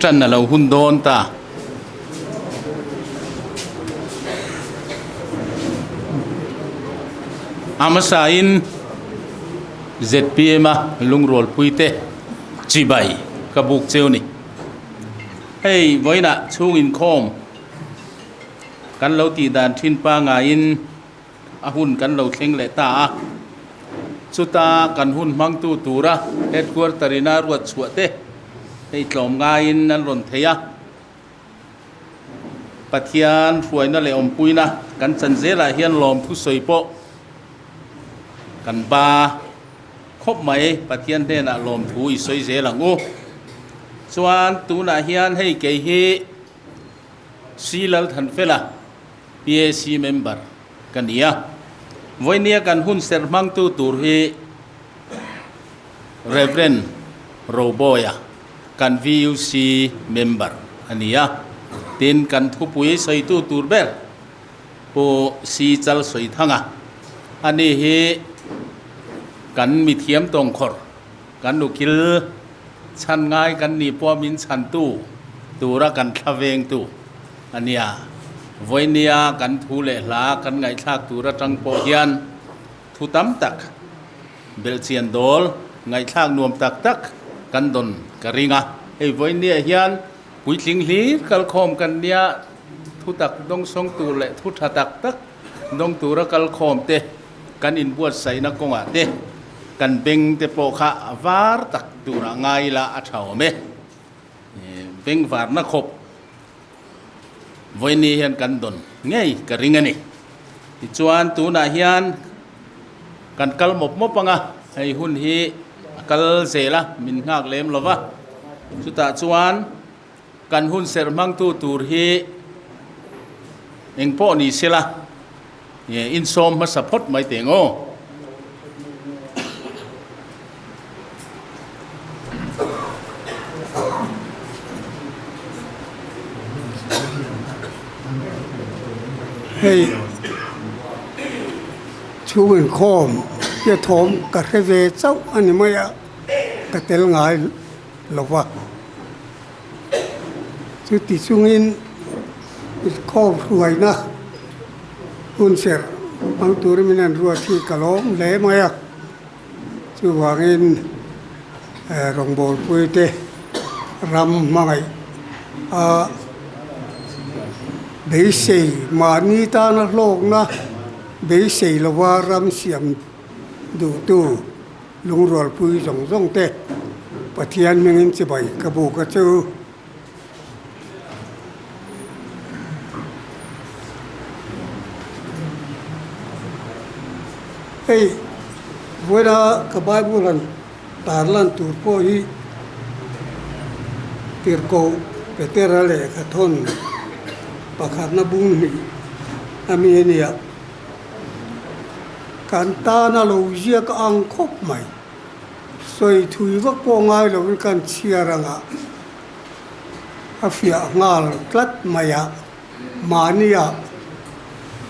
trần là lâu hun đôn ta amasain ZPM lung rol puite chỉ bảy kabuk treo ni hey với nạ chung in khom kan lâu ti đàn thiên pa ngain ahun kan lâu khen lệ ta chuta kan hun mang tu tura headquarter tarina ruat chuate hey tlom ngain nan ron theya pathian ruai na le om puina kan chanzela hian lom thu soipo kan ba khop mai pathian te na lom thu i soi je langu chuan tu na hian hei ke hi silal than fela PAC member kania voinia kan hun sermang tu tur hi Reverend Roboya kan VUC member ania tin kan thu pui soi tu tur ber po si chal soi thanga ani hi kan mi thiam tong khor kan nu kil chan ngai kan ni po min chan tu tura kan thaveng tu ania voinia kan thu le la kan ngai thak tura tang po hian thu tam tak belchian dol ngai thak nuam tak tak kan don karinga ei voinia hian pui tling hli kal khom kan nia thu tak dong song tu le thu tha tak tak dong tura kal khom te kan in buat sai na konga te kan beng te po kha var tak tura ngai la a thau me beng var na khop voini hian kan don ngei ka ringani ti chuan tu na hian kan kal mop mopanga hei hun hi kal zela min ngak lem lova chuta chuan kan hun ser mang tu tur hi eng po ni sela in som ma support mai tengo hey chú mình khom ya thom cả cái về cháu anh mới cả tel ngài lộc vào chú tí chung in khom ruồi na hun ser mang tur mình ăn ruồi thì cả lóm lẽ mới chú hoàng in rồng bồ quê tê ram mai bế sĩ mà ni ta nó lộn na bế sĩ là hoa ram xiêm đủ tu lung rồi pui rong rong tê và thiên mình chỉ bảy cái bộ cái chữ hey với đó cái bài bu lần tàn lần tụt coi tiệt cổ về tê ra lệ cái thôn pakhat na bung ni ami nia kan ta na lo zia ka ang khop mai soi thui vak po ngai lo kan chia ranga afia ngal klat maya mania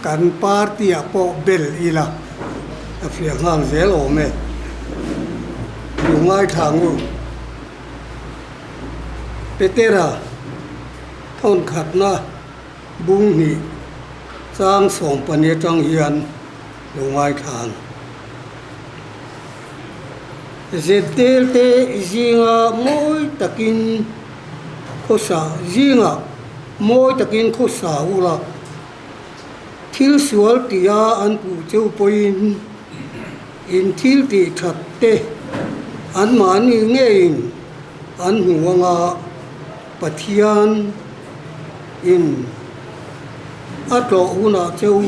kan partia po bel ila afia ngal zel o me ngai thangu petera thon khat na bung ni sang som pani tang hian lungai thang zetel te zinga moi takin khosa zinga moi takin khosa ula thil sual tia an pu cheu poin in thil ti that te an mani ngein an huanga pathian in ato una cheu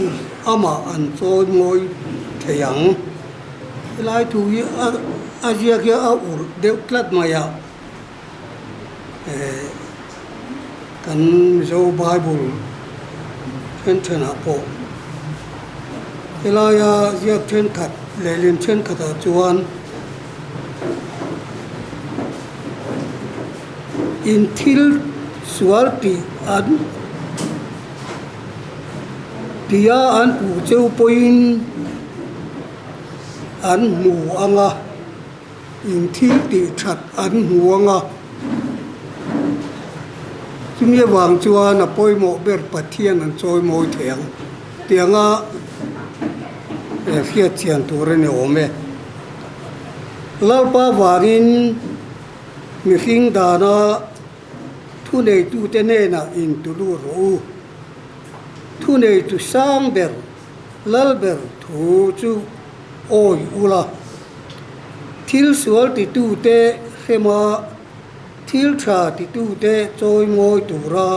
ama an choi moi theyang lai tu asia kia a ur deu tlat maya kan zo bible chen chena po elaya ziak chen khat lelin chen khata chuan in thil sual ti an tia an pu cheu poin an mu anga in thil ti that an huanga chúng như vàng chua là bôi mộ bẹt bát thiên ăn trôi môi thieng tiếng á phía tiền tu rồi nhiều mẹ lau pa vàng in mi khinh đà na thu này tu tên này na in tu lu ro thu này tu sang ber lal ber thu chu oi ula thil sual ti tu te khema thil tha ti tu te choi ngoi tu ra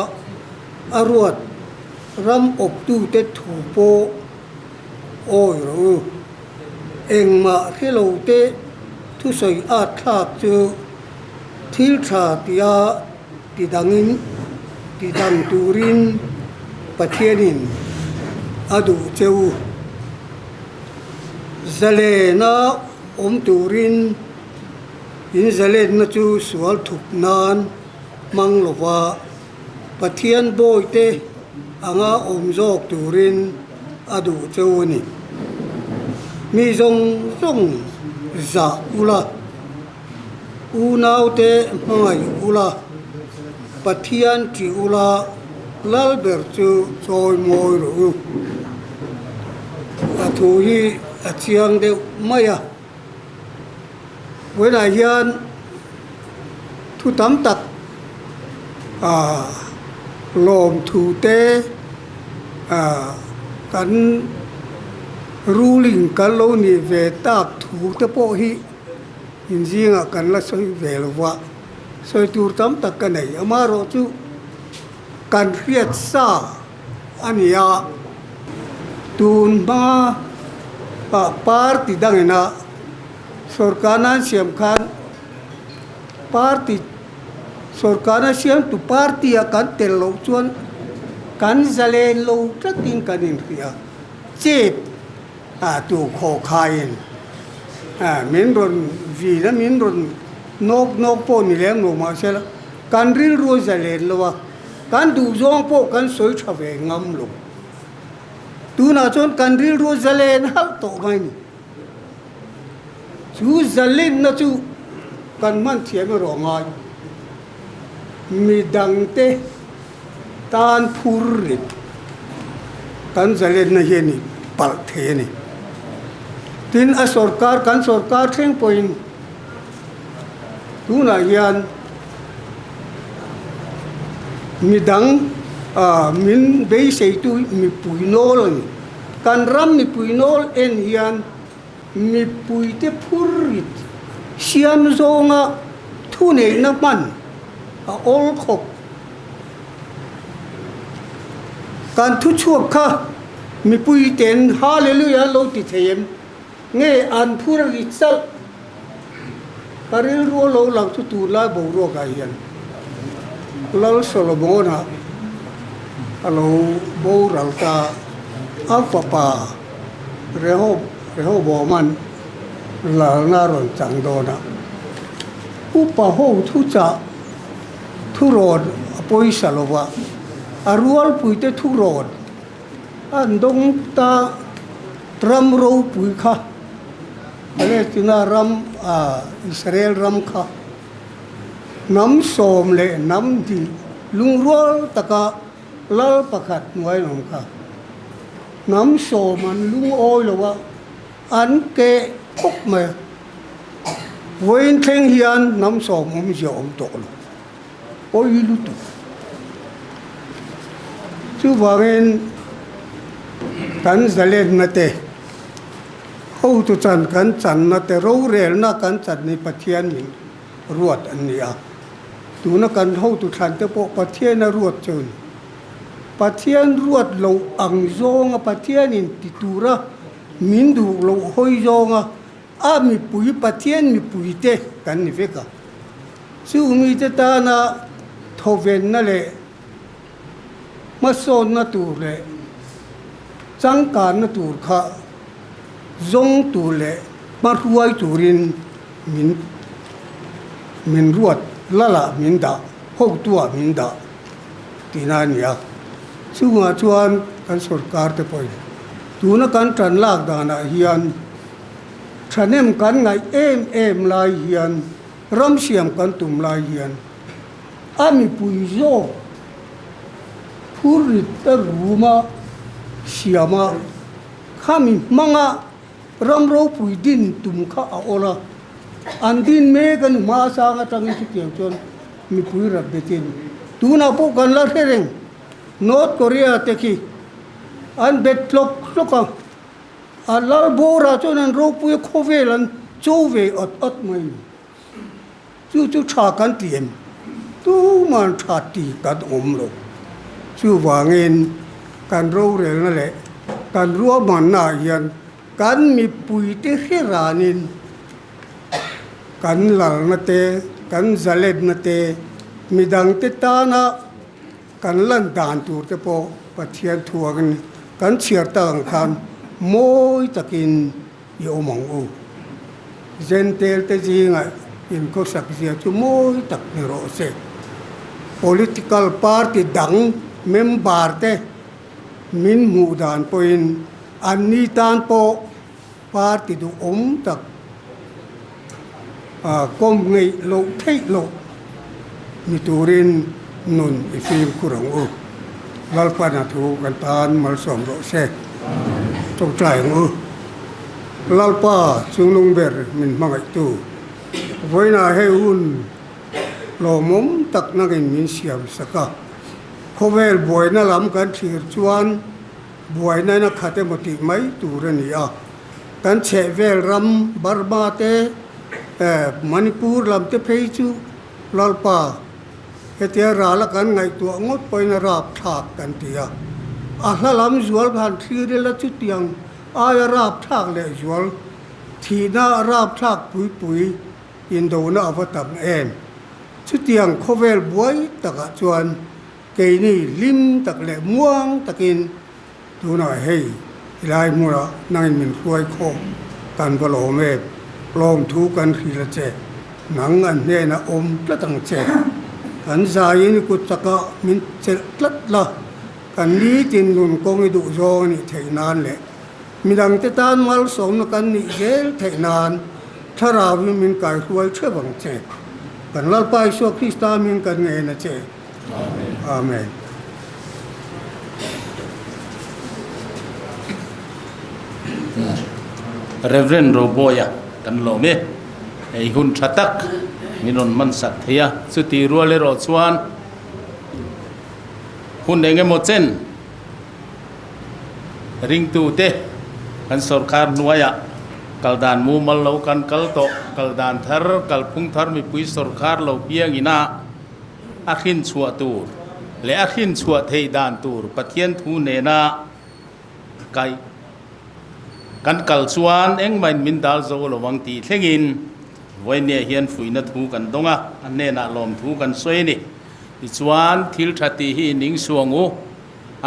aruat ram op tu te thu po oi ro eng ma khelo te thu soi a thak chu thil tha tia ti dangin ti dang turin pathianin adu cheu zale na turin in zale na chu sual thup nan mang lova pathian boy te anga jok turin adu cheu ni mi zong zong za ula u nau te mai ula pathian chi ula lal ber chu choi moi ro a thu hi a chiang de maya với đại hiền thu tắm tật lồm thủ tê cắn ru linh cắn lâu nì về tạc thủ tê bộ hi nhìn riêng cắn là soi về là vợ soi tu tắm tật cái này mà rồi chú cắn huyết sa anh ya tun ba party đang na Sorkana siam khan party Sorkana siam tu party akan telo chuan kan zale lo tratin kanin ria chep tu kho khain min ron vi na min ron nok po ni lem no ma sela kan ril ro zale lo kan du zong po kan soi thave ngam lo tu na chon kan ril ro zale na to ngai ni chú zalin na chú kan man thiam ro ngai mi dang te tan phur kan zalin na he ni pal the ni tin a sarkar kan sarkar theng point tu na yan mi dang min be sei tu mi puinol kan ram mi puinol en yan mi pui te phurit siam zonga thu nei na man a ol khop kan thu chuak kha mi pui ten hallelujah lo ti them nge an phur ri chal karil ro lo lau tu tu la bo ro ga yan lo solomona alo bo ral ta alpha pa reho bo man la na ron chang do na upa ho thu cha thu rod apoi salova arual puite thu rod an dong ta ram ro pui kha ale tina ram Israel ram kha nam som le nam di lung rol taka lal pakhat noi nom kha nam som an lung oi lowa an ke khúc mà với thanh hiền nắm sò mồm dẻo tổ lo ôi lút chú vào bên cắn zalen nè tê hậu tu chan cắn chan nè tê râu rèl na cắn chan này pathian ni ruột anh nia tu na cắn hậu tu chan tê bộ pathian na ruột chơi pathian ruột lâu ang zong pathian in titura min du lo hoi zonga mi pui pathian mi pui te kan ni veka su mi te ta na thoven na le ma son na tu le chang kan na tur kha zong tu le ma ruai turin min ruat lala min da ho tua min da tinania su nga chuan kan sarkar te poi tu na kan tran lak dana hian thanem kan ngai em lai hian ram siam kan tum lai hian ami pui zo phurit ta ruma siama khami manga ramro puidin tum kha aola andin me kan ma sa nga tangi chi kyang chon mi pui rap betin tuna po kan la hereng North Korea te ki an bet lok ka alal bora chon an ro pui khovelan chove at mai chu cha kan tiem tu man tha ti kan lo chu wangin kan ro re na le kan ro man na yan kan mi pui te hiranin kan lal na te kan zaled na te midang te ta na kan lan dan tur te po pathian thuang kan chiar tang khan moi takin yo mong u zentel te jinga in ko sak sia chu moi tak ni ro se political party dang member te min mu dan poin an ni tan po party du tak kom ngai lo thei lo mi turin nun ifim kurang u lal pa na thu kan tan mal som ro se tok trai u lal pa chung lung ber min mangai tu voina he un lo mom tak na gen min siam saka khovel boy na lam kan thir chuan boy na na khate moti mai turani a kan che vel ram barba te Manipur lam te phei chu lalpa hetia rala kan ngai tu ngot poina rap thak kan tia a hlalam zual khan thire la chu tiang aya rap thak le zual thina rap thak pui indo na avatam em chu tiang khovel buai taka chuan ke ni lim tak le muang takin tu na hei ilai mura nang min khuai kho kan balo me lom thu kan khi la che nang an ne na om tla tang che kan zai ni ku taka min che tlat la kan ni tin nun kong i du zo ni thei nan le midang te tan mal som na kan ni gel thei nan thara wi min kai huai che bang che kan lal pai so krista min kan nge na che amen Reverend Roboya kan lo me ei hun thatak minon man sat thia chuti ruale ro chuan hun enge mo chen ring tu te kan sarkar nuaya kaldan mu mal lo kan kalto kaldan thar kalphung thar mi pui sarkar lo piang ina akhin chua tur le akhin chua thei dan tur pathian thu ne na kai kan kal chuan eng main min dal zo lo wang ti thlengin voine hian fuina thu kan donga anne na lom thu kan soi ni ti chuan thil thati hi ning suangu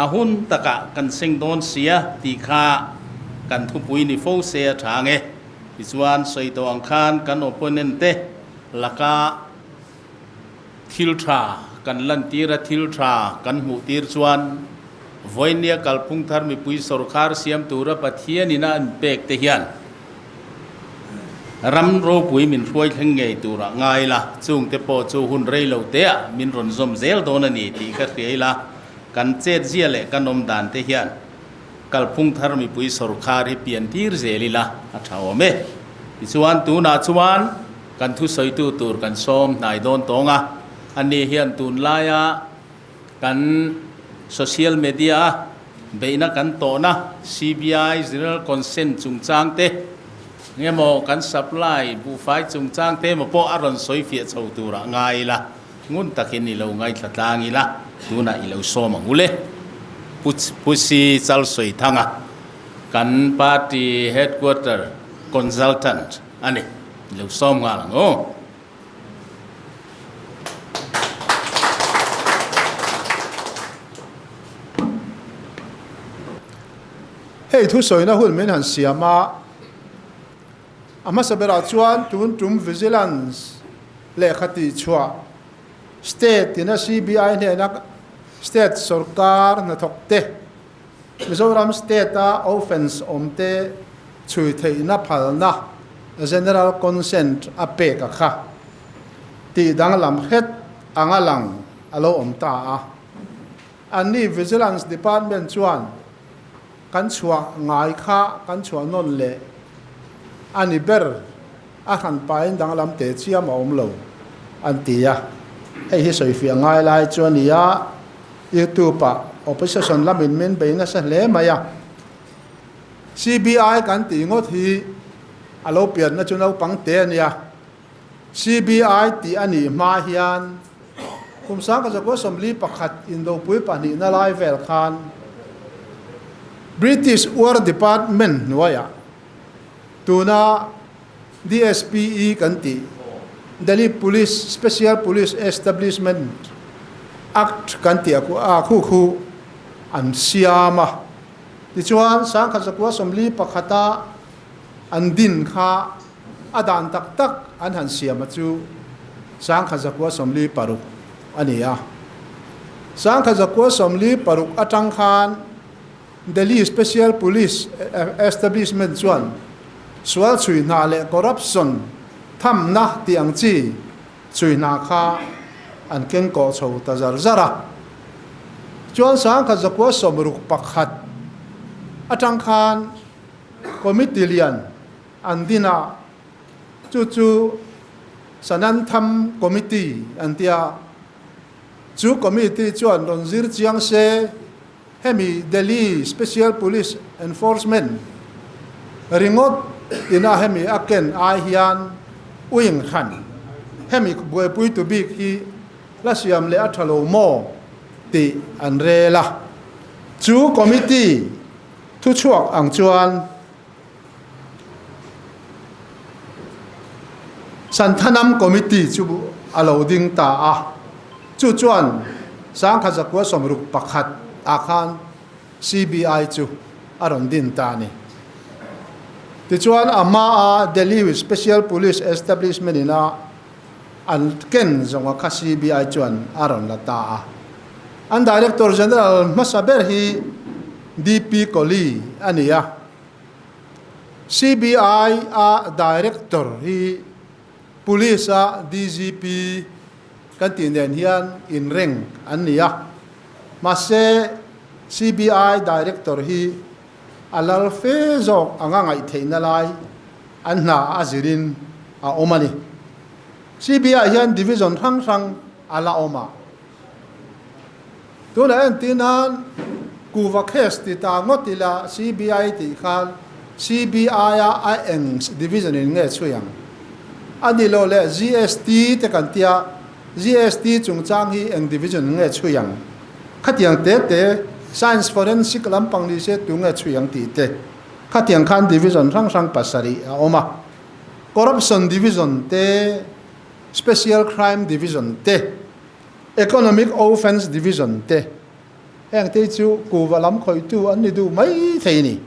ahun taka kan sing don sia ti kha kan thu pui ni fo se thange ti chuan soi to ang khan kan opponent te laka thil tha kan lan tira thil tha kan mu tir chuan voinia kalphung thar mi pui sarkar siam tura pathian ina an pek te hian ram ro pui min ruai thleng ngei tura ngai la chung te po chu hun rei lo te a min ron zom zel don ani ti ka rei la kan chet zia le kanom dan te hian kalphung thar mi pui sarkar hi pian tir zeli la a thawme ti chuan tu na chuan kan thu soi tu tur kan som nai don tonga ani hian tun laya kan social media beina kan to na CBI general consent chung chang te ngemo kan supply bu fai chung chang te mo po aron soi fia chho tura ngai la ngun takin ni lo ngai thlatang ila tuna i lo so mangule pusi chal soi thanga kan party headquarter consultant ani lo som nga lang o hei thu soi na hun men han siama ama sabera chuan tum vigilance le khati chua state ina CBI ne na state sarkar na thokte Mizoram state a offense omte chui thei na phalna general consent a pe ka kha ti dang lam het angalang alo omta a อันนี้ Vigilance Department ชวนกันชัวง่ายค่ากันชัวนนเละอันนี้เบอร์อาหารไปดังลำเตะเชี่ยมาอมโลอันตีอะให้ฮิสอยฟีง่ายลายชวนนี้อะYouTube ปะ opposition ลำอินเมนไปงั้นเสร็จแล้วไหมอะ CBI กันตีงดทีอาเราเปลี่ยนนะจนเราปังเตะเนี่ย CBI ตีอันนี้มาเฮียนคุมสังกัจก็สมรีประคัดอินโดปุยปานีนาไลเวลคาน British War Department นัว呀ตัวน่ะ DSPE กันตี Delhi Police Special Police Establishment Act กันตีคู่อันเสียมาดิฉันสังกัจก็สมรีประคัดอันดินข้าอาดานตักอันหันเสียมาจูสังกัจก็สมรีปารุกอันนี้อ่ะสังกัจก็สมรีปารุกอัตังคาน Delhi Special Police Establishment ส่วนส่วนช่วยนาเล corruption ทำนะที่อังจีช่วยนาข้าอันเก่งก่อโชว์ตาจาระส่วนสังกัจก็สมรุกปักขัดอัตังคานคอมมิตี้เลียนอันดินาจู่ๆสนันทำคอมมิตี้อันเดียจู่คอมมิตี้จวนรอนซิร์จียงเซ่ให้มี Delhi Special Police Enforcement ริงอดอินาให้มีอาเกนอาเฮียนอุยงขันให้มีบวยปุยตุบิกฮีและเสียมเลอัทโลโมติอันเรล่ะจู่คอมมิตี้ทุกช่วงอังจวนสันทนำคอมมิตี้จูอาลาวดิงตาจู่จวนสังกัจก็สมรุปปักขัดอาคาร CBI จูอารมณ์ดินตานี่ที่จวนอามา Delhi Special Police Establishment นี่นะอันเก่งจงว่า CBI จวนอารมณ์ละตาอัน Director General มาสเบอร์ฮี DP กอลีอันนี้อ่ะ CBI Director ฮี Police DGP กันตีเนียนเฮียนอินเร่งอันนี้อ่ะมาเซ CBI Director ฮีอัลลเฟซอกอ่างไงเทนลายอันน่าอาจิรินอาโอมานี CBI เฮียน Division ทั้งอัลลาโอมาตัวนั้นที่นั้นกูว่าเคสติดตามงติละ CBI ติดขัน CBI IN Division นี่เงี้ยช่วยยังอันนี้เราเลย GST แต่กันที่ GST จงจ้างฮี IN Division นี่เงี้ยช่วยยังขัดยังเตะ Science Forensic ลำปังดิเซตุงเงี้ยช่วยยังติดเตะขัดยังขัน Division ทั้งปัสสรีออกมา Corruption Division เตะ Special Crime Division เตะ Economic Offense Division เตะแห่งที่จูกูว่าล้ำคอยตู้อันนี้ดูไม่เท่านี้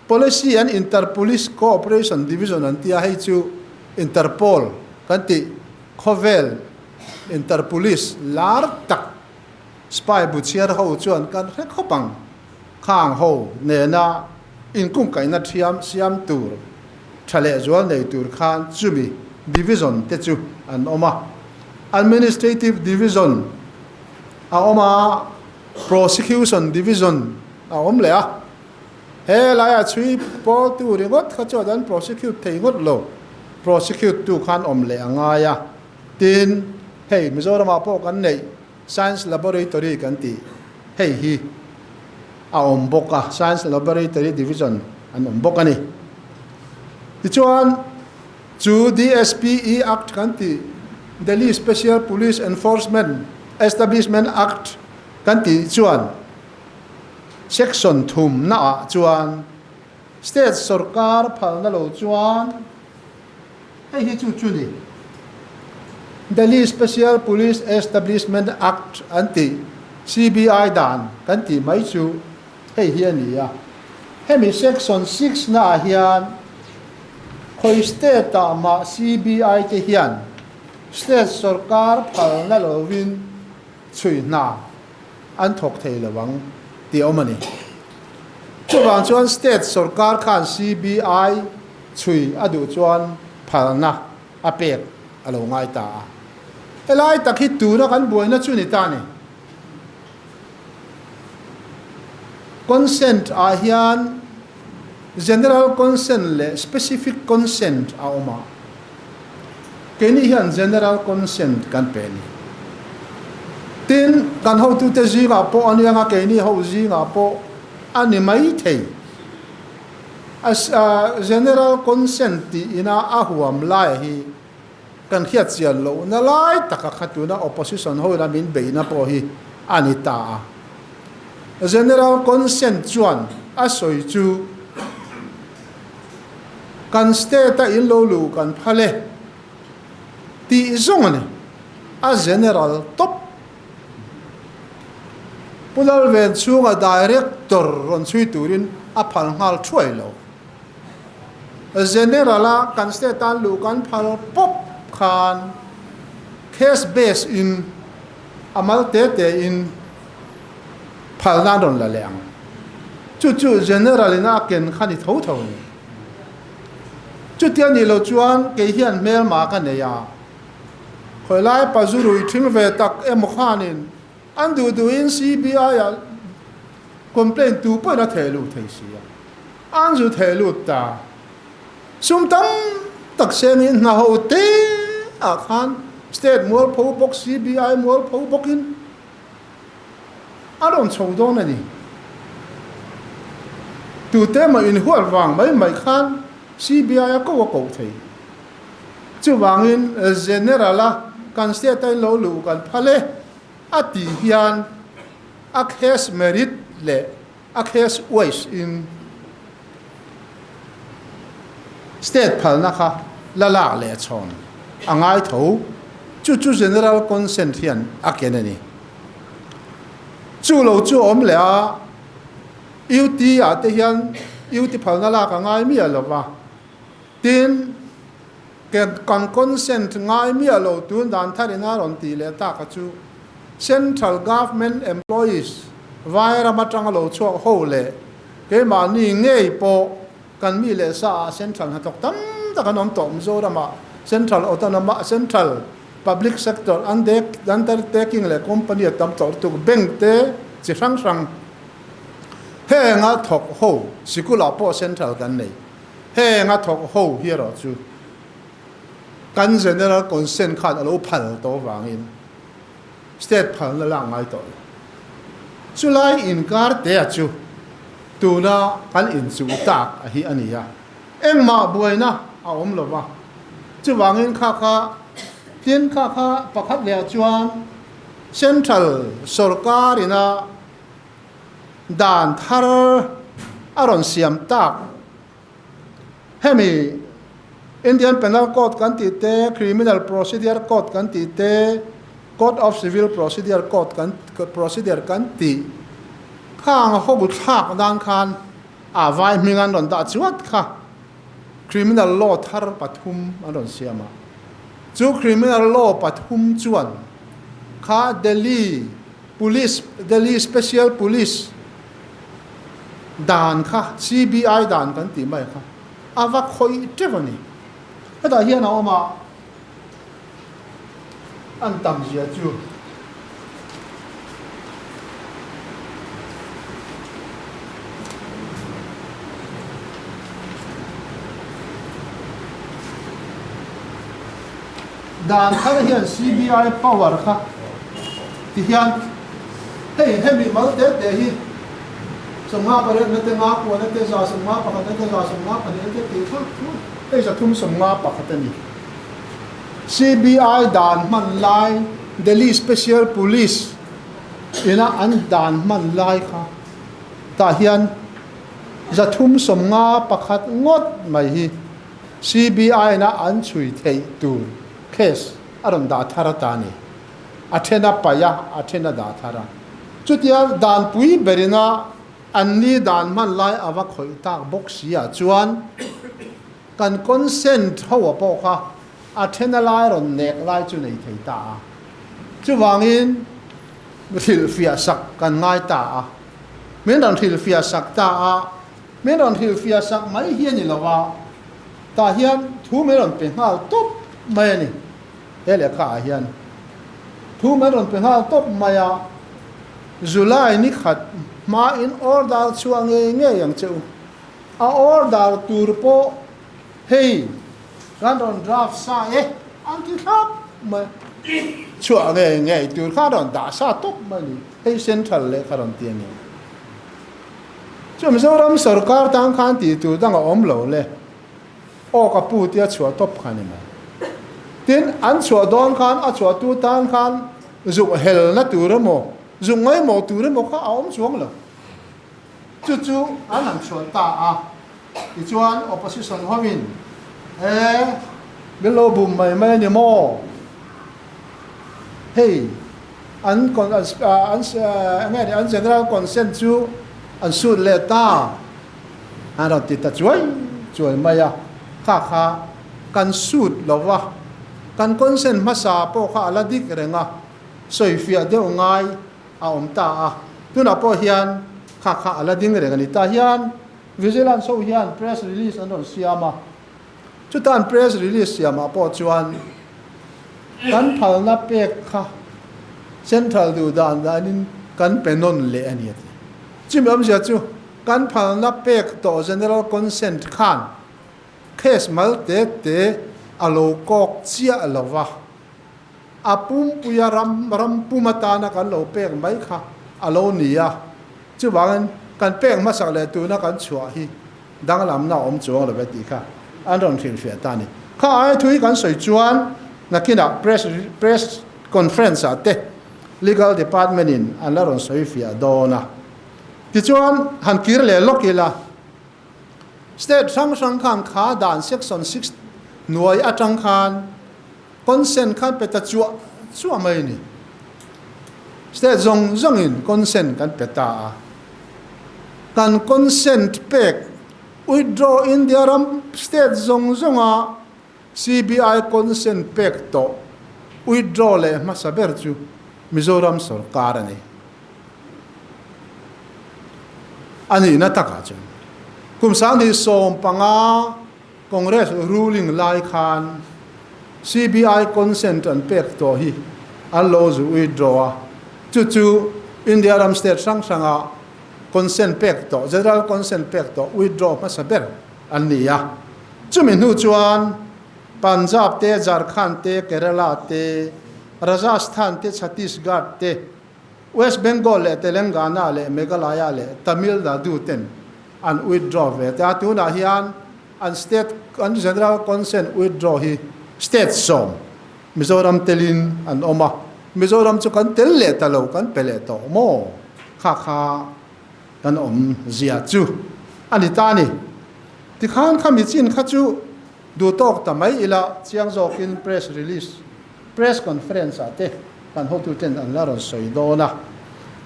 Policy and Inter-Police Cooperation Division อันที่ให้จู Interpol กันที่ Covel Inter-Police ลาร์ตัก Spy บุเชียร์เขาจวนกันเร็กเขาปังข้างเขาเนี่ยนะอินกุ้งไก่นัดเสียมตูร์ทะเลจวนในตูร์ข้างจูมี Division เตจูอันออกมา Administrative Division เอาออกมา Prosecution Division เอาอมเลยเฮ้ยลายช่วยพอตัวเรื่องก็เขาจะดัน prosecute ที่งดโล prosecute ตัวขันอมเลยง่ายทีนเฮ้ยมิโซรามาพอกันใน science laboratory กันตีเฮ้ยฮีเอาอมบกscience laboratory division อันอมบกกันนี่ที่ชวนจู DSPE Act กันตี Delhi Special Police Enforcement Establishment Act กันตีชวนSection ทุมน่าจวน State สรการพันนั่นเราจวนให้ฮิจุนี่ Delhi Special Police Establishment Act อันที่ CBI ด่านกันที่ไม่จูให้เฮียนี่ให้มี Section 6น่าเฮียนคอย State ตามมา CBI ที่เฮียน State สรการพันนั่นเราวินช่วยน่าอันถกเทระวังเดี๋ยวมันนี่ช่วงจวนสเตทสรการขัน CBI ช่วยอดูจวนผ่านนะอาเปกอะไรง่ายตาไอ้ไรตะคิดตัวนะกันบวยนะช่วยนิตานี่ consent a hian general consent le specific consent a oma ke ni hian general consent kan pe ni tin kan ho tu te zinga po ania nga ke ni ho zinga po ani mai thei as general consent ti ina a huam lai hi kan khiat chian lo na lai taka khatuna opposition ho la min be na po hi ani ta general consent chuan a soi chu kan state in lo lu kan phale ti zong ne a general top pulal ven chunga director ron chui turin a phal ngal thuai lo generala kan state tan lu kan phal pop khan case base in amal te in phal na don la leang chu general ina ken khani tho ni chu tian ni lo chuan ke hian mel ma ka ne ya khoi lai pa zurui thing ve tak em khanin an du in CBI ya complain tu pa na thelu thei sia an zu thelu ta sum tam tak sen in na ho te a khan state mol pho bok CBI mol pho bok in a don chou don ani tu te ma in hual wang mai khan CBI ko thei chu wangin generala kan state tai lo lu kan phale ati hian a case merit le a case wise in state phal na kha la la le chon angai tho chu general consent hian a ken ani chu lo chu om le a UT a te hian UT phal na la ka ngai mi lo wa tin kan consent ngai mi lo tun dan tharina ron ti le ta ka chu central government employees vaira matang lo chu ho le ke ma ni ngei po kan mi le sa central ha tok tam ta kan om tom zo ra ma central autonomous central public sector undertaking le company tam tor tu bank te chi sang he nga thok ho sikula po central kan nei he nga thok ho hi ro chu kan general consent khat alo phal to wangin state phal la la ngai to chulai in kar te chu tuna kan in chu tak a hi ania engma buaina a om lo wa chu wangin kha tin kha pakhat le chuan central sarkarina dan thar aron siam tak hemi Indian Penal Code kan ti te Criminal Procedure Code kan ti te Code of Civil Procedure Code kan procedure kan ti khang ho bu thak dan khan a vai mingan don da chuat kha criminal law thar pathum aron siama chu criminal law pathum chuan kha Delhi Special Police dan kha CBI dan kan ti mai kha ava khoi tevani ada hian a oma an tam zia chu dan kha hian CBI power kha ti hian hemi mal te hi sangma pare na te nga ko na te za sangma pa ka te za sangma pa ne te ti tha ei sa thum sangma pa ka ni CBI dan man lai Delhi Special Police ina an dan man lai kha ta hian za thum sangma pakhat ngot mai hi CBI na an chui thei tur case aron da thara ta ni athena paya athena da thara chutia dan pui berina anni dan man lai awa khoi tak box sia chuan kan consent hawa po kha athena lai ron nek lai chu nei thei ta chu wangin thil fia sak kan ngai ta men ran thil fia sak ta men ran thil fia sak mai hian ni lawa ta hian thu me ron pe ngal top mai ni ele kha hian thu me ron pe ngal top maya July ni khat ma in order chuang nge yang cheu a order turpo hey kan don draft sa anti khap ma chuang nge tur kha don da sa top ma ni hey central le kharon tiang ni chum zoram sarkar tang khan ti tu dang om lo le o ka pu tia chua top khan ni ma tin an chua don khan a chua tu tan khan zu hel na tur mo zu ngai mo tur mo kha om chuang lo chu an ang chua ta a ti chuan opposition hawin belo bum mai ni mo hey an general consent chu an suit le ta an ro ti ta chuai mai a kha kan suit lo wa kan consent ma sa po kha ala dik renga soi fia de ngai a om ta a tu na po hian kha ala ding renga ni ta hian vigilance so hian press release an don siama chu tan press release siama po chuan kan phal na pek kha central du dan in kan penon le ani chim am ja chu kan phal na pek to general consent khan case mal te alo kok chia alova apum puya ram pumata na kan lo pek mai kha alo nia chu wangan kan pek ma sak le tu na kan chua hi dang lam na om chuang le ti kha an ron thil fe ta ni kha ai thui kan soi chuan na kina press conference ate legal department in an la ron soi fia dona ti chuan han kir le lokila state sang khan kha dan section 6 nuai atang khan consent khan peta chua mai ni state zong in consent kan peta kan consent pek withdraw in the ram state zonga CBI consent pek to withdraw le masaber chu Mizoram sarkar ani na taka chu kum sang ni som panga congress ruling lai khan CBI consent and pek to hi allo zu withdraw chu India ram state sanga consent pek to general consent pek to withdraw masaber ania chumin hu chuan Punjab te Jharkhand te Kerala te Rajasthan te Chhattisgarh te West Bengal le Telangana le Meghalaya le Tamil Nadu ten an withdraw ve ta tu na hian an state an general consent withdraw hi state som Mizoram telin an oma Mizoram chu kan tel le talo kan pele to mo kha kan om zia chu ani ta ni ti khan khami chin kha chu du tok tamai ila chiang zokin press release press conference ate kan ho tu ten an la ron soi do na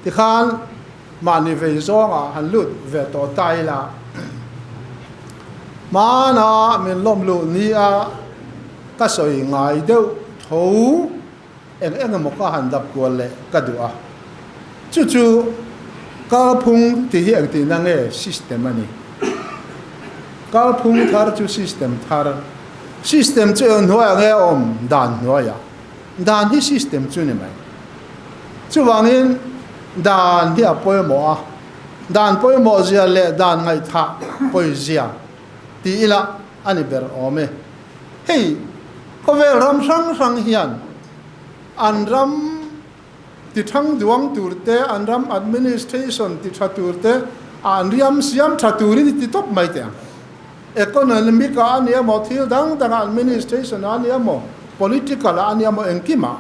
ti khan mani ve zonga han lut ve to tai la mana min lom lu ni a ka soi ngai deu tho eng mo ka han dap ko le ka du a chu ka phung ti hi ang ti na nge system ani ka phung thar chu system chu noya nge om dan noya dan hi system chu ni mai chu wangin dan hi apoi mo a dan poi mo zia le dan ngai tha poi zia ti ila ani ber ome hey ko ve ram sang hian an ram ti thang duang turte an ram administration ti thaturte an riam siam thaturi ti top mai te economic ania mo thil dang administration ania mo political ania mo enkima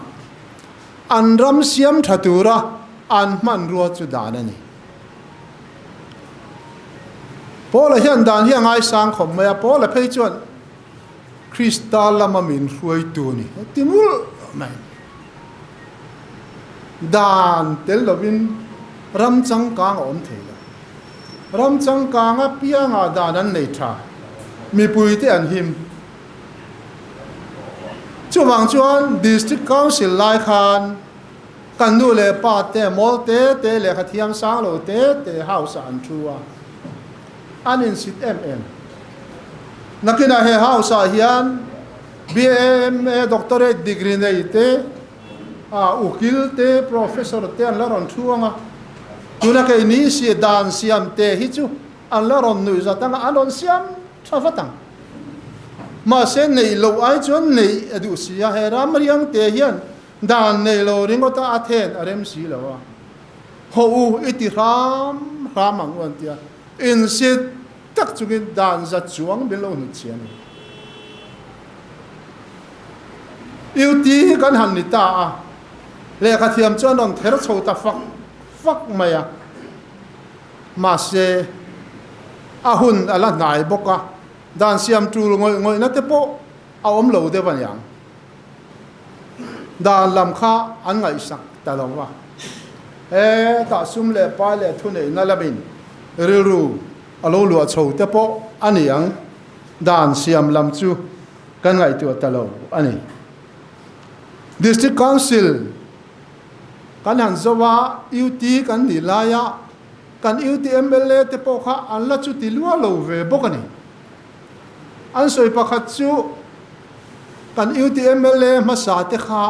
an ram siam thatura an man ruwa chu dan ani pola hian dan hian ai sang khom me pola phei chuan kristal lama min ruai tu ni timul mai dan tel lovin ram chang kang om theila ram chang kang a pianga dan an nei tha mi pui te an him chuwang chuan district council lai khan kan nu le pa te mol te le khathiam sang lo te house an thua an in sit nakina he house a hian BM doctorate degree nei te ukil te professor te an laron thuanga tuna ke ni si dan siam te hi chu an la ron nu za tang an ron siam thavatang ma se nei lo ai chuan nei adu sia he ram riang te hian dan nei lo ringota athen arem si lo ho u iti ram ang wan tia in sit tak chugin dan za chuang belo nu chian yêu kan han ni ta a le ka thiam chuan on ther chho ta fak maya ma se a hun ala nai boka dan siam tu ngoi na te po a om lo de ban yang dan lam kha an ngai sak ta lo wa ta sum le pa le thu nei na labin ru alo lu a chho te po ani yang dan siam lam chu kan ngai tu ta lo ani district council kan han zawa UT kan ni laya kan UT MLA te po kha an la chu ti lua lo ve bokani an soi pakhat chu kan UT MLA ma sa te kha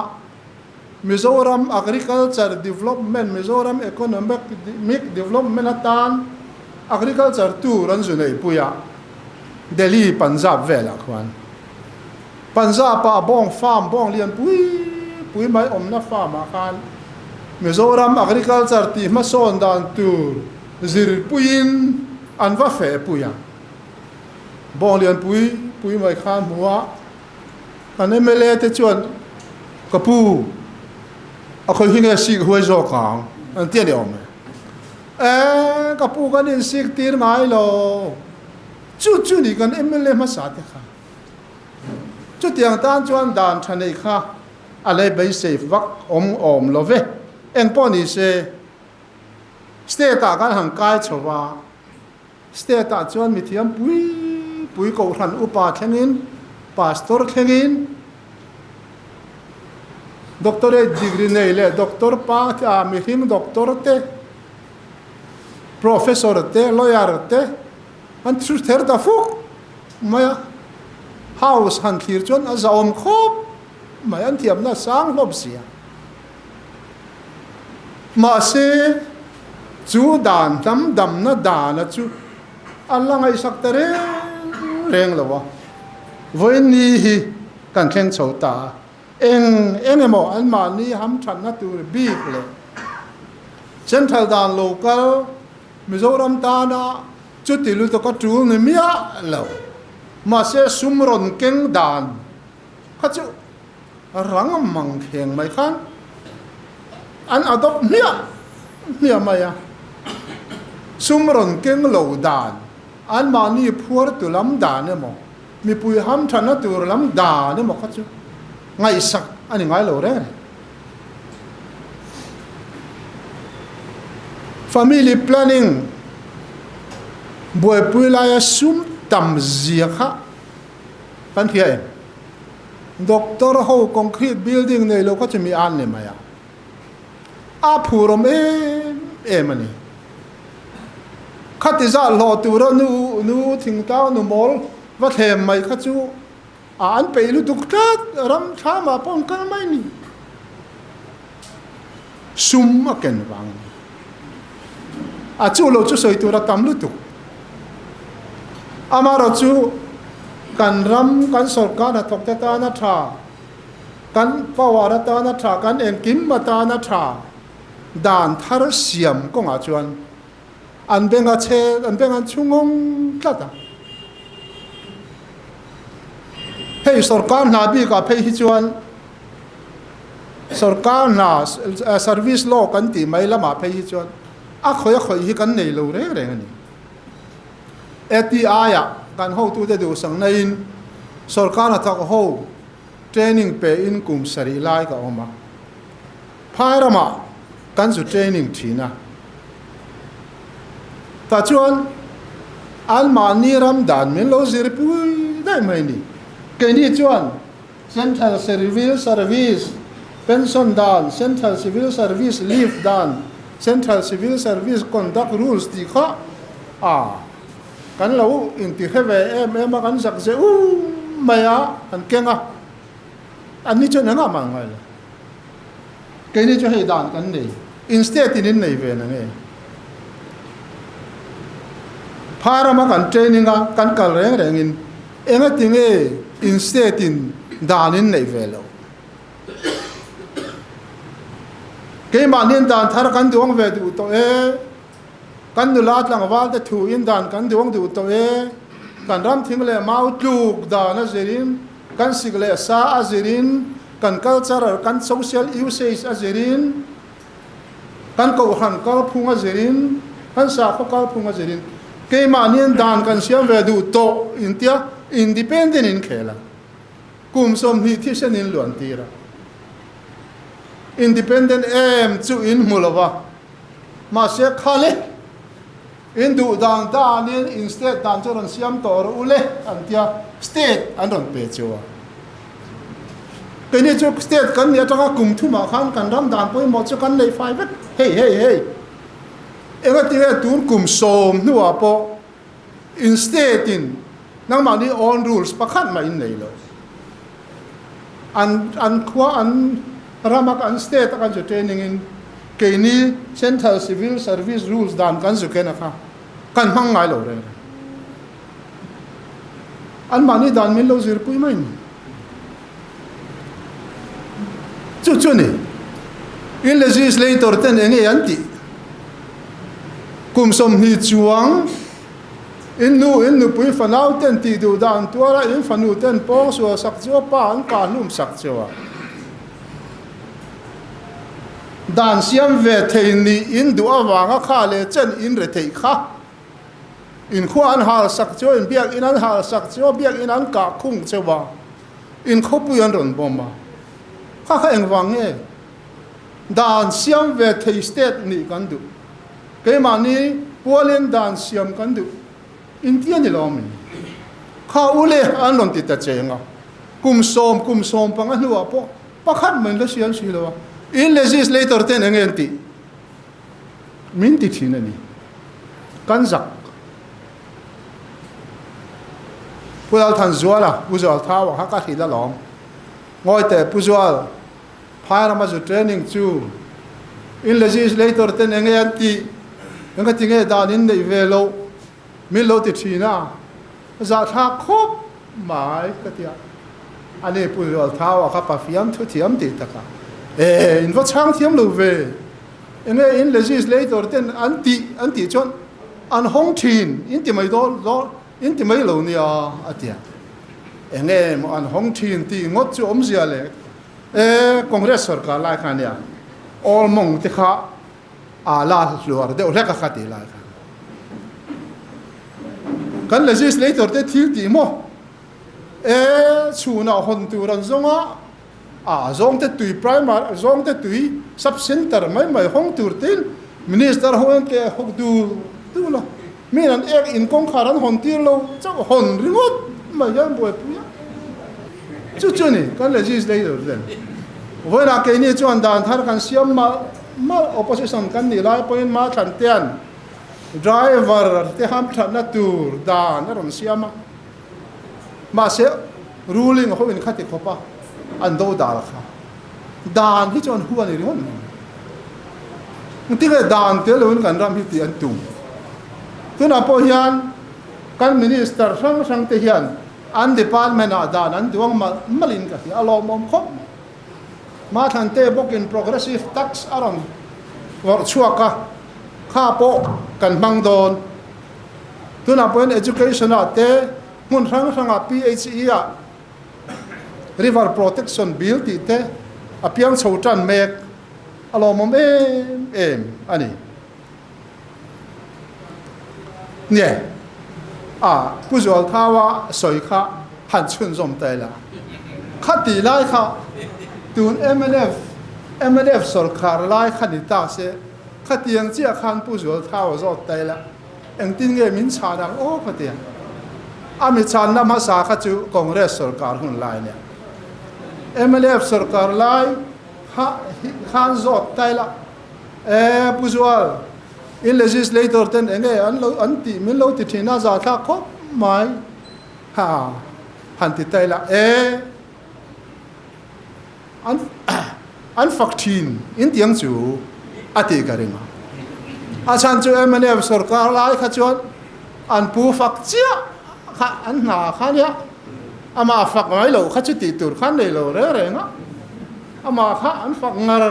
Mizoram Agriculture Development Mizoram Economic Development atan agriculture tu ran zu nei puya Delhi Punjab vela khwan Punjab pa bong farm bong lian pui mai om na farm a khan Mizoram Agriculture ti ma son dan tu zir puin an va fe puya bong lian pui mai khan muwa kan MLA te chuan kapu a khoi hinga sik huai zo kang an tian de om kapu kan in sik tir ngai lo chu ni kan MLA ma sa te kha chu tiang tan chuan dan thanei kha alai bai safe vak om lo ve eng poni se state ta kan hang kai chowa state ta chuan mi thiam pui ko ran upa thlengin pastor thlengin doctorate degree nei le doctor pa ta mi him doctor te professor te lawyer te an thu ther da fu maya house han thir chon a zaom khop mai an thiam na sang lob sia ma se chu dan dam na da na chu an la ngai sak tare reng lo wa voi ni hi kan khen chho ta emo an ma ni ham than na tu big le central dan local Mizoram ta na chu ti lu to ka tu ni mia lo ma se sumron keng dan kha chu rang mang kheng mai khan an adop mia maya sumron keng lo dan an ma ni phuar tu lam dan emo mi pui ham than na tu lam dan emo kha chu ngai sak ani ngai lo re family planning boy pui la ya sum tam zia kha kan thia doctor ho concrete building nei lo ka chimi an ne maya a phurom mani khatiza lo tu ro nu thing ta nu mol va them mai kha chu an pe lu tuk tat ram tha ma pon kan mai ni sum a ken wang a chu lo chu soi tu ra tam lu tuk amaro chu kan ram kan sarkar na thok ta na tha kan pawara ta na tha kan en kim ma ta na tha dan thar siam ko nga chuan an benga che an benga chungong tata hei sarkar na bi ka phei hi chuan sarkar na service law kan ti mai lama phei hi chuan a khoi hi kan nei lo re ani ATI ya kan ho tu de du sang nain sarkar na thak ho training pe in kum sari lai ka oma phairama kan su training thina ta chuan almani ram dan min lo zir pui dai mai ni ke ni chuan central civil service pension dan central civil service leave dan central civil service conduct rules ti kha kan lo in ti have em kan sak se maya an kenga an ni chuan nga ma ngai ke ni chu hei dan kan nei instead in nei ve na nge Parama kan training kan kal reng in enga tinge instead in danin nei velo ke manin dan thar kan duang ve du to kan nu lat lang wal te thu in dan kan duang du to kan ram thing le mau tluk da na zerin kan sigle sa azirin kan culture kan social usage azirin kan ko han kal phunga zerin kan sa ko kal phunga zerin ke manin dan kan siam ve du to intia independent in khela kum som ni thi sen in luan tira independent chu in mulova ma se khale in du dan dan in instead dan choron siam tor ule antia state andon pe chuwa cái này cho state kan ya tanga kum thu ma khan kan ram dan poi mo chu kan nei fai vet hey enga tinga tun kum som nuwa po instead in nang ma ni on rules pakhat ma in nei lo an khwa an ramak an state kan jo training in ke ni central civil service rules dan kan zu ken kha kan hang ngai lo re an ma ni dan min lo zir pui mai chu ni in legislator ten enge anti kum som ni chuang in nu pui fanau ten ti du dan tuara in fanu ten po so sak cho pa an ka num sak cho dan siam ve thein ni in du awanga kha le chen in re thei kha in khuan hal sak cho in biak in an hal sak cho biak in an ka khung chewa in khopu yan ron bomba kha eng wang e dan siam ve thei state ni kan du ke mani pualen dan siam kan du India ni lomi kha ule an lon ti ta chenga kum som pang anu apo pakhat men la sian si lo in legislator ten engenti min ti thina ni kanzak pual than zuala uzal thawa ha ka thila long ngoi te puzual phara ma zu training chu in legislator ten engenti engati nge danin nei velo min lo ti thina za tha khop mai ka tia ane puzual thawa ka pa fiam thu thiam ti taka in va chang thiam lo ve enge in legislator ten anti chon an hong thin in ti mai do in ti mai lo ni atia enge mo an hong thin ti ngot chu om zia le congress sarkar lai khan ya all mong te kha ala luar de ole ka khati lai kan legislator te thil ti mo chuna hon tu ran zonga zong te tui primary zong te tui sub center mai hong tur tin minister hon te hok du lo min an ek in kong kharan hon tir lo chak hon ringot ma yan boy puya chu ni kan legislator den voi na ke ni chuan dan thar kan siam ma opposition kan ni lai point ma than tian driver te ham than na tur dan ron siama ma se ruling ho in khati khopa an do dal kha dan hi chon huan ri hon ti ge dan te lo kan ram hi ti an tu tuna po hian kan minister sang te hian an department a dan an duang malin ka hi alo mom khop ma than te bokin progressive tax aron war chuaka kha po kan mang don tuna po education a te mun sang a PHE a river protection bill ti te apiang chhotan mek alo mom em ani ne puzual thawa soi kha han chun zom tai la khati lai kha tun MNF sarkar lai khani ta se khatiang chia khan puzual thawa zo tai la eng tin nge min chana o khatia ami chan na ma sa kha chu congress sarkar hun lai ne MNF sarkar lai khan zo tai la puzual in legislator ten enge an ti min lo ti thina za tha khop mai han ti tai la an faktin in tiang chu ati karinga achan chu MNF sarkar lai kha chuan an pu fak chia kha an na kha nia ama fak mai lo kha chu ti tur khan nei lo re nga ama kha an fak ngar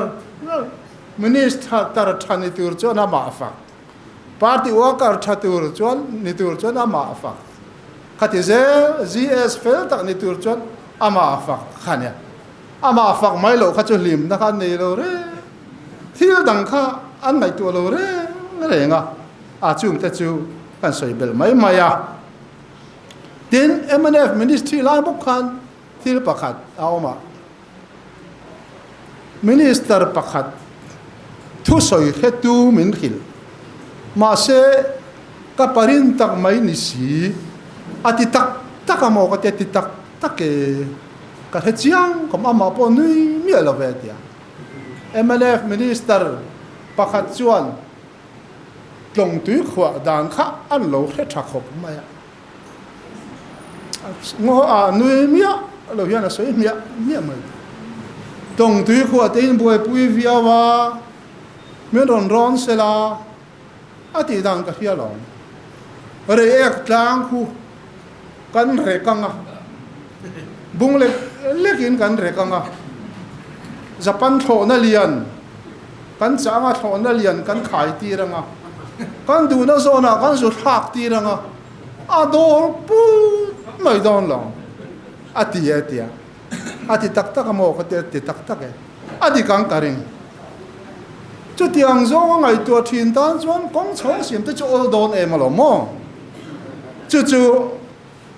minister tar thani tur chu na ma fak party worker thatur chuan ni tur chuan ama fak khati ze gs fel tak ni tur chuan ama fak khania ama fak mai lo kha chu lim na khan nei lo re thil dang kha an mai tu lo re nga a chung te chu kan soi bel mai maya tin MNF ministry lai bok khan thil pakhat awma minister pakhat thu soi hetu min khil ma se ka parin tak mai ni si ati tak amo ka ti tak ke ka he chiang kom ama po nui mi lo ve tia MNF minister pakhat chuan tlong tui khwa dan kha an lo he tha khop mai ngo a nui mi lo hian a soi mi mai tlong tui khwa te in boi pui viawa me ron sela ati dang ka hia long re ek tlang khu kan re kanga bung lekin kan re kanga japan tho na lian kan changa tho na lian kan khai ti ranga kan du na zona kan zu thak ti ranga ador pu mai don long ati etia ati tak mo ka te tak e ati kang karing chu tiang zo ngai tu thin tan chuan kong chho sim te chu ol don e malo mo chu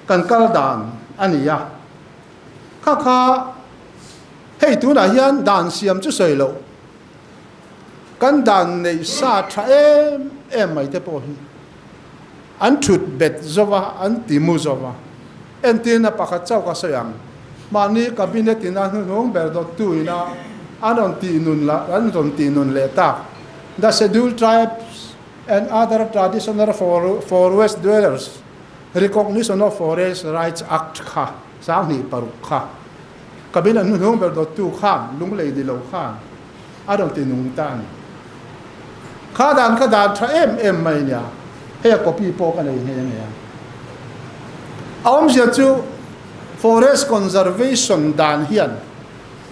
kan kal dan ania kha hei tu na hian dan siam chu soi lo kan dan nei sa tha em mai te po hi an thut bet zova an timu zova en tin na pakhat chau ka soyang mani cabinet ina nung ber do tu ina anon ti nun la an ron ti nun le ta the scheduled tribes and other traditional forest dwellers recognition of forest rights act kha sang ni paruk kha cabinet nung ber do tu kha lung le di lo kha anon ti nung ta ni kha dan tha em mai nya he copy po ka nei he ne aum sia chu forest conservation dan hian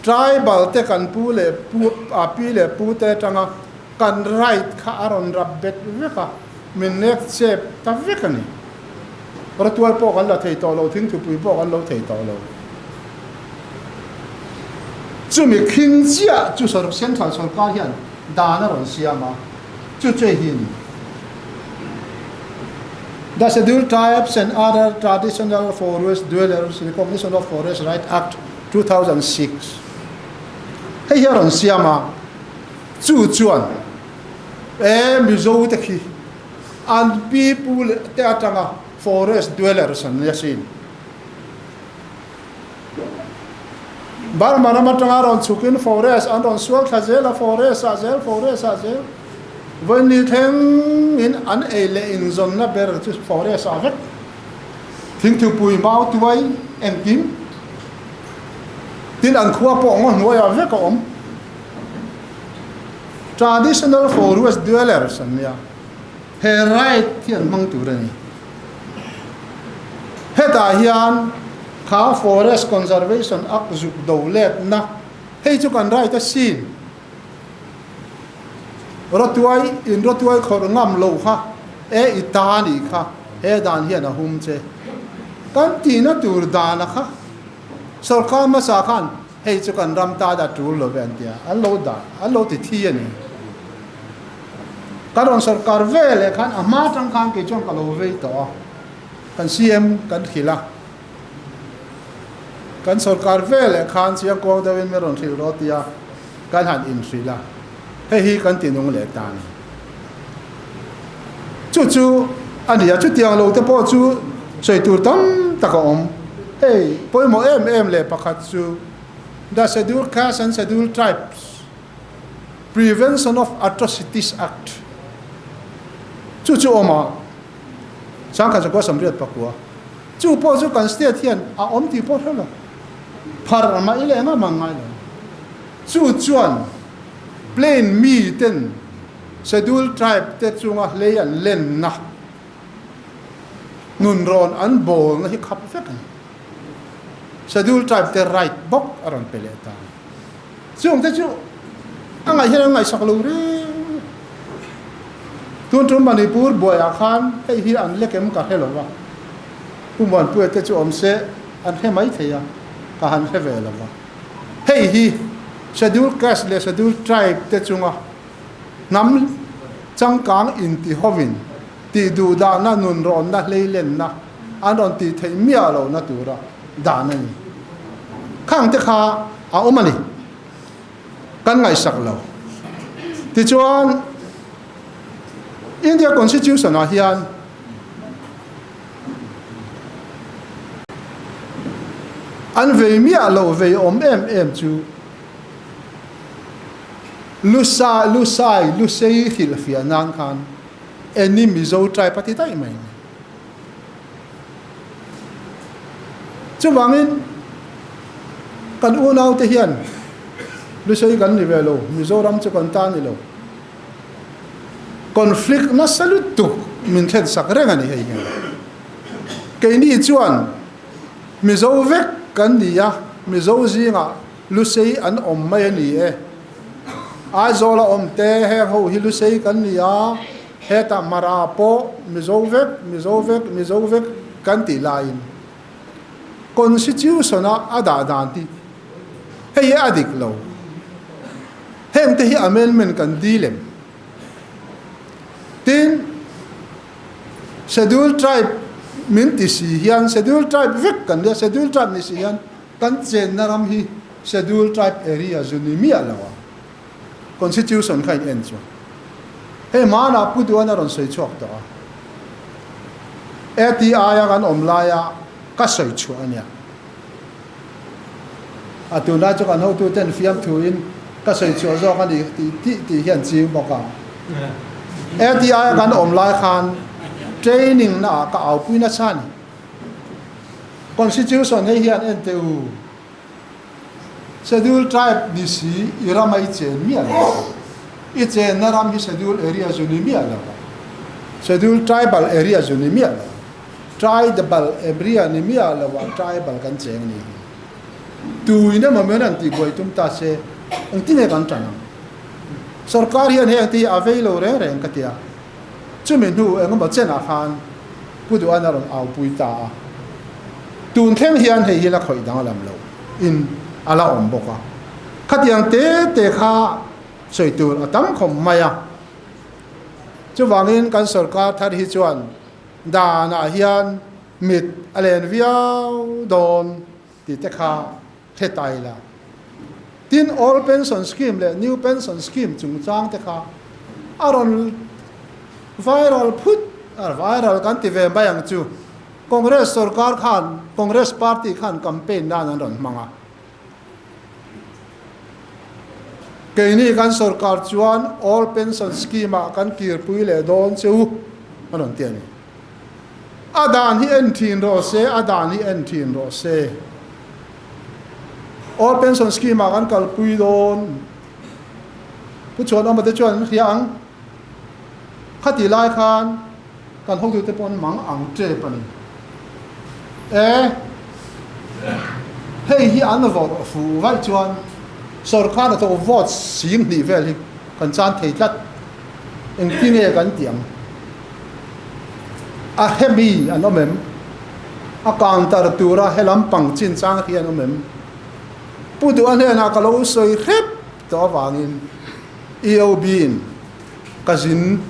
tribal te kan pu le pu te tanga kan right kha aron rabbet veka min next step ta veka ni ritual po kan la thei to lo thing thu pui po kan lo thei to lo chu mi king chia chu sor central sor ka hian dana ron siama chu che hin the scheduled tribes and other traditional forest dwellers recognition of forest right act 2006 hei hiaron siama chu chuan mi zo te khi an people te atanga forest dwellers an yasin bar manama tanga ron chukin forest an ron sual thazela forest azel when ni theng in an ele in zon na ber chu forest avet thing thu pui mau tuai em kim tin an khua po ngon noya ve ka om traditional forest dwellers an ya he right thian mang tu rani heta hian kha forest conservation act zuk dolet na hei chu kan right a sin rotuai khor ngam lo kha e itani kha he dan hian a hum che kan ti na tur dana kha sarkar ma sa khan hei chu kan ram ta da tur lo ben tia an lo ti thi ani karon sarkar vele khan ama tang khan ke chong ka lo ve to kan cm kan khila kan sarkar vele khan sia ko da wen meron thil ro tia kan han in sila hei hi kan ti nung le tan chu ania chu tiang lo te po chu soi tur tam takom hey poi mo em le pakhat chu the scheduled castes and scheduled tribes prevention of atrocities act chu oma sang kan ko samriat pakwa chu po chu kan state hian a om ti po thalo phar ma ile nga mangai lo chu chuan plain mi ten scheduled tribe te chunga leyan len na nun ron an bol na hi khap vek ani schedule tribe te right bok aron pele ta chung te chu angai hian angai sak lo re tun trum Manipur boya khan hei hi an lekem ka helo wa kumwan pu te chu om se an he mai theya ka han he ve lo wa hei hi schedule caste le schedule tribe te chunga nam changkang in ti hovin ti du da na nun ron na leilen na anon ti thei mia lo na tura da na ni khang te kha a omani kan ngai sak lo ti chuan India Constitution a hian an vei mia lo vei om em chu lusai thil fia nan khan eni mizo trai pati tai mai chu wangin kan unau te hian lusai kan ni velo mizoram chu kan ta ni lo conflict na salut tu min khet sak reng ani hei ke ni chuan mizo vek kan dia mizo zinga lusai an om mai ani e a zola om te he ho hilu sei kan nia he ta marapo mizovek kan ti lain constitution a ada danti he ye adik lo hem te hi amendment kan dilem tin schedule tribe min ti si hian schedule tribe vek kan dia schedule tribe ni si hian kan chen naram hi schedule tribe area zunimi alawa Constitution kain en chu he mana puduana ron sei chok to ati aya kan omlaya ka sei chu ania atuna chu kan ho tu ten fiam thuin ka sei chu zo kan ti hian chi boka ati aya kan omlai khan training na ka au puina chan Constitution he hian en te u schedule tribe disi iramai chen mi ala I chen naram hi schedule area zuni mi ala schedule tribal area zuni mi ala tribal area ni mi ala wa tribal kan cheng ni tu ina ma menan ti goi tum ta se ang ti ne kan tan sarkar hian he ti availo re re ka tia chumin hu ang ma chen a khan pudu anaron au puita tun thleng hian he hi la khoi dang lam lo in ala om boka khatiang te kha soitur atam khom maya chuwangin kan sarkar thar hi chuan da na hian mit alen viau don ti te kha thetai la tin all pension scheme le new pension scheme chung chang te kha aron viral kan ti ve bayang chu congress sarkar khan congress party khan campaign na nan ron manga keini kan sarkar chuan all pension scheme kan kir pui le don chu anon tiani adan hi en thin ro se all pension scheme kan kal pui don pu chuan am te chuan hiang khati lai khan kan ho tu te pon mang ang tre pani hei hi an vote fu vai chuan sarkar to vote sim ni vel hi kan chan thei tlat eng ti nge kan tiam a hebi anomem a counter tura helam pang chin chang hi anomem pudu an hena ka lo soi khep to wangin eob in kazin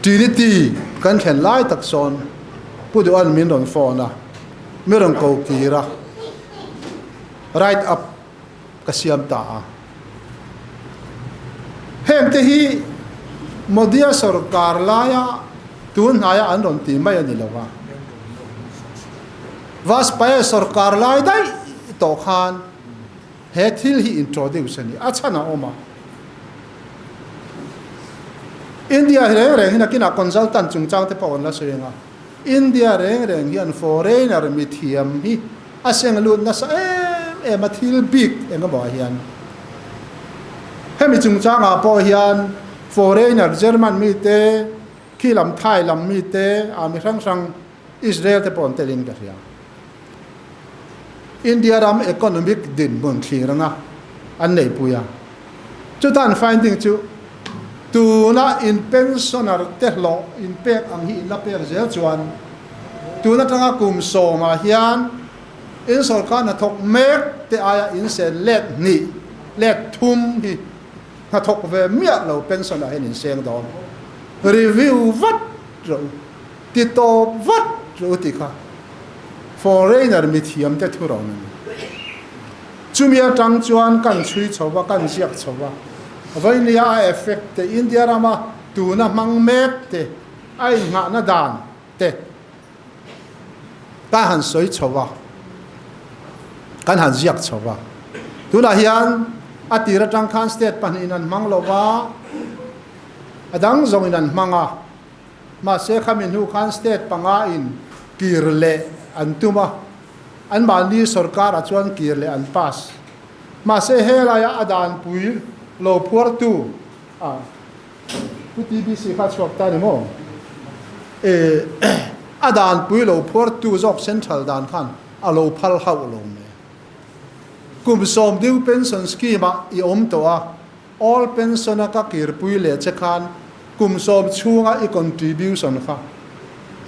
trinity kan khen lai tak son pudu an min ron phone a meron ko kira right up kasiam ta hem te hi modia sarkar laya tun haya an ron ti mai ani lawa vas pa sarkar lai dai to khan he thil hi introduction ni achana oma India reng hina kina consultant chungchang te pawon la soyenga India reng hian foreigner mithiam hi aseng lut na sa mathil big enga ba hian hemi chungchang a po hian foreigner German mi te khi làm Thái làm mi te ami sang Israel te pon telin ka ria India ram economic din bon thiranga an nei puya chu tan finding chu tu na in pensioner te lo in pek ang hi la per zel chuan tu na tanga kum so ma hian in sarkar na thok mek te aya in se let ni let thum hi na thok ve mia lo pensioner hen in seng don review vat ro ti to vat ro ti kha foreigner mi thiam te thu ro chumia tang chuan kan chui chowa kan jiak chowa vainia effect te India rama tu na mang mek te ai nga na dan te ta han soi chowa kan han jiak chowa tu na hian atira tang khan state pan in an mang lowa adang zong in an manga ma se khamin hu khan state panga in kirle antuma an mali sarkar a chuan kirle an pass ma se helaya adan pui lo phuar tu a pu TBC kha chok ta ni mo adan pui lo phuar tu jok central dan khan a lo phal hau lo me kum som diu pension scheme I om to a all pensioner ka kir pui le che khan kum som chunga I contribution kha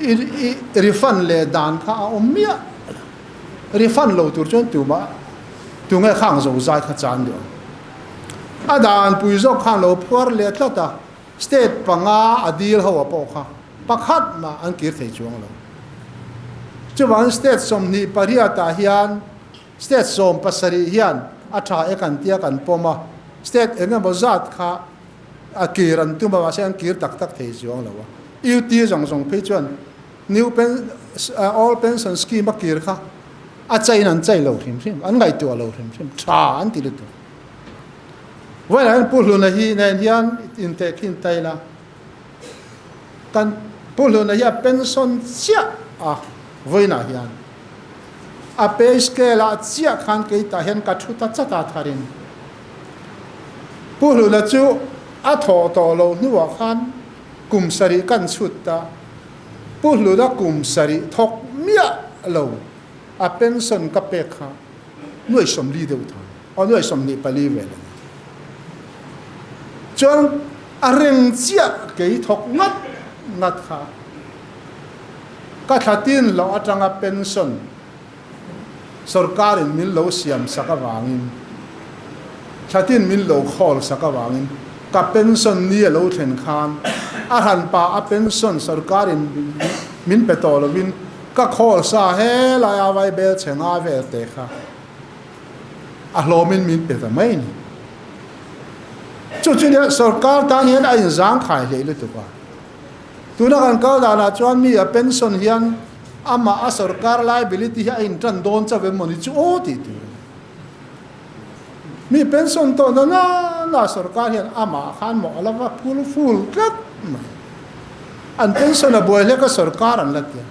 I refund le dan kha a om mia refund lo tur chon tu ma tu ngai khang zo zai kha chan dio adan pui zo khan lo phuar le tlata state panga adil ho po kha pakhat ma an kir thei chuang lo chuan state som ni paria ta hian state som pasari hian atha ekan tia kan poma state enga bazat kha akiran tu ma sen kir tak tak thei chuang lo wa UT jong jong pe chuan new pen all pension scheme akir kha a chai nan chai lo thim thim an ngai tu lo thim thim tha an ti lu tu wa an pu lu na hi nen hian in te khin tai la kan pu lu na ya pension chia a voina hian a pe scale a chia khan ke ta hen ka thu ta cha ta tharin pu lu la chu a tho to lo ni wa khan kum sari kan chut ta pu lu da kum sari thok mia lo a pension ka pe kha nuai som li deu tha o nuai som ni pali ve le chon a reng chia ke thok ngat ngat kha ka thatin lo atanga pension sarkar in min lo siam saka wangin thatin min lo khol saka wangin ka pension ni lo then khan a han pa a pension sarkar in min petolo win ka khol sa he la ya vai bel chenga ve te kha a hlomin min pe ta mai ni chu chu ne sarkar ta hian a in zang khai le lu tu pa tu na kan ka da na chuan mi a pension hian ama a sarkar liability hi in tran don cha ve moni chu o ti tu mi pension to na sarkar hian ama khan mo ala wa full kat an pension a boy le ka sarkar an lat ya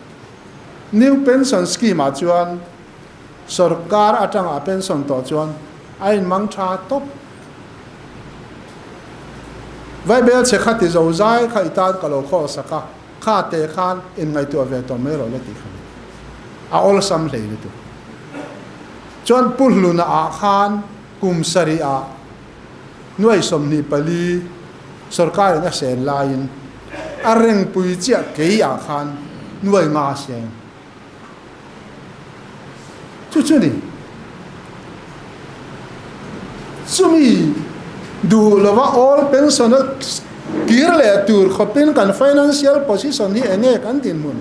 new pension scheme a chuan sarkar atang a pension to chuan ain mang tha top vai bel che khati zo zai khai tan ka lo kho saka kha te khan in ngai tu ve to me ro le ti khan a ol sam le le tu chuan pul lu na a khan kum sari a nuai som ni pali sarkar na sen lain a reng pui chia ke a khan nuai nga seng chu ni sumi du lova all pensioner kir le tur khopin kan financial position hi enge kan tin mun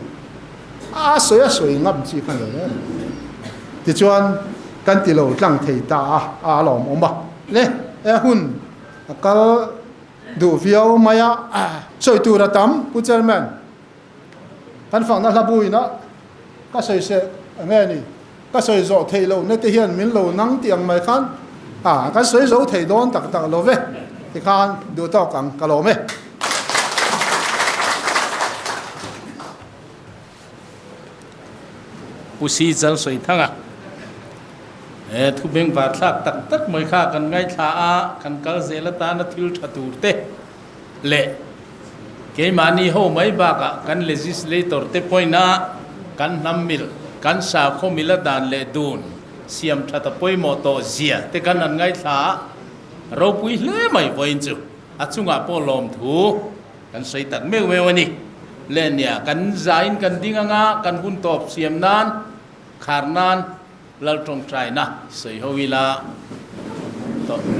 a soi ngam chi khan le ti chuan kan ti lo tlang thei ta a lom om ba le e hun kal du viau maya soi tu ra tam pu chairman kan phang na labui na ka soi se nge ni ka soi zo thei lo ne te hian min lo nang tiang mai khan cái soi zo thei don tak tak lo ve ti khan du to kang ka lo me pusi chal soi thanga thu beng va thak tak tak moi kha kan ngai tha a kan kal zela ta na thil thatur te le ke mani ho mai ba ka kan legislator te poina kan nammil kan sa khomila dan le dun siam thata poi mo to zia te kan an ngai tha ro pui hle mai voin chu achunga polom thu kan sei tak meu meu ani le nia kan zain kan dinganga kan hun top siam nan kharnan lal tong trai na sei ho wila to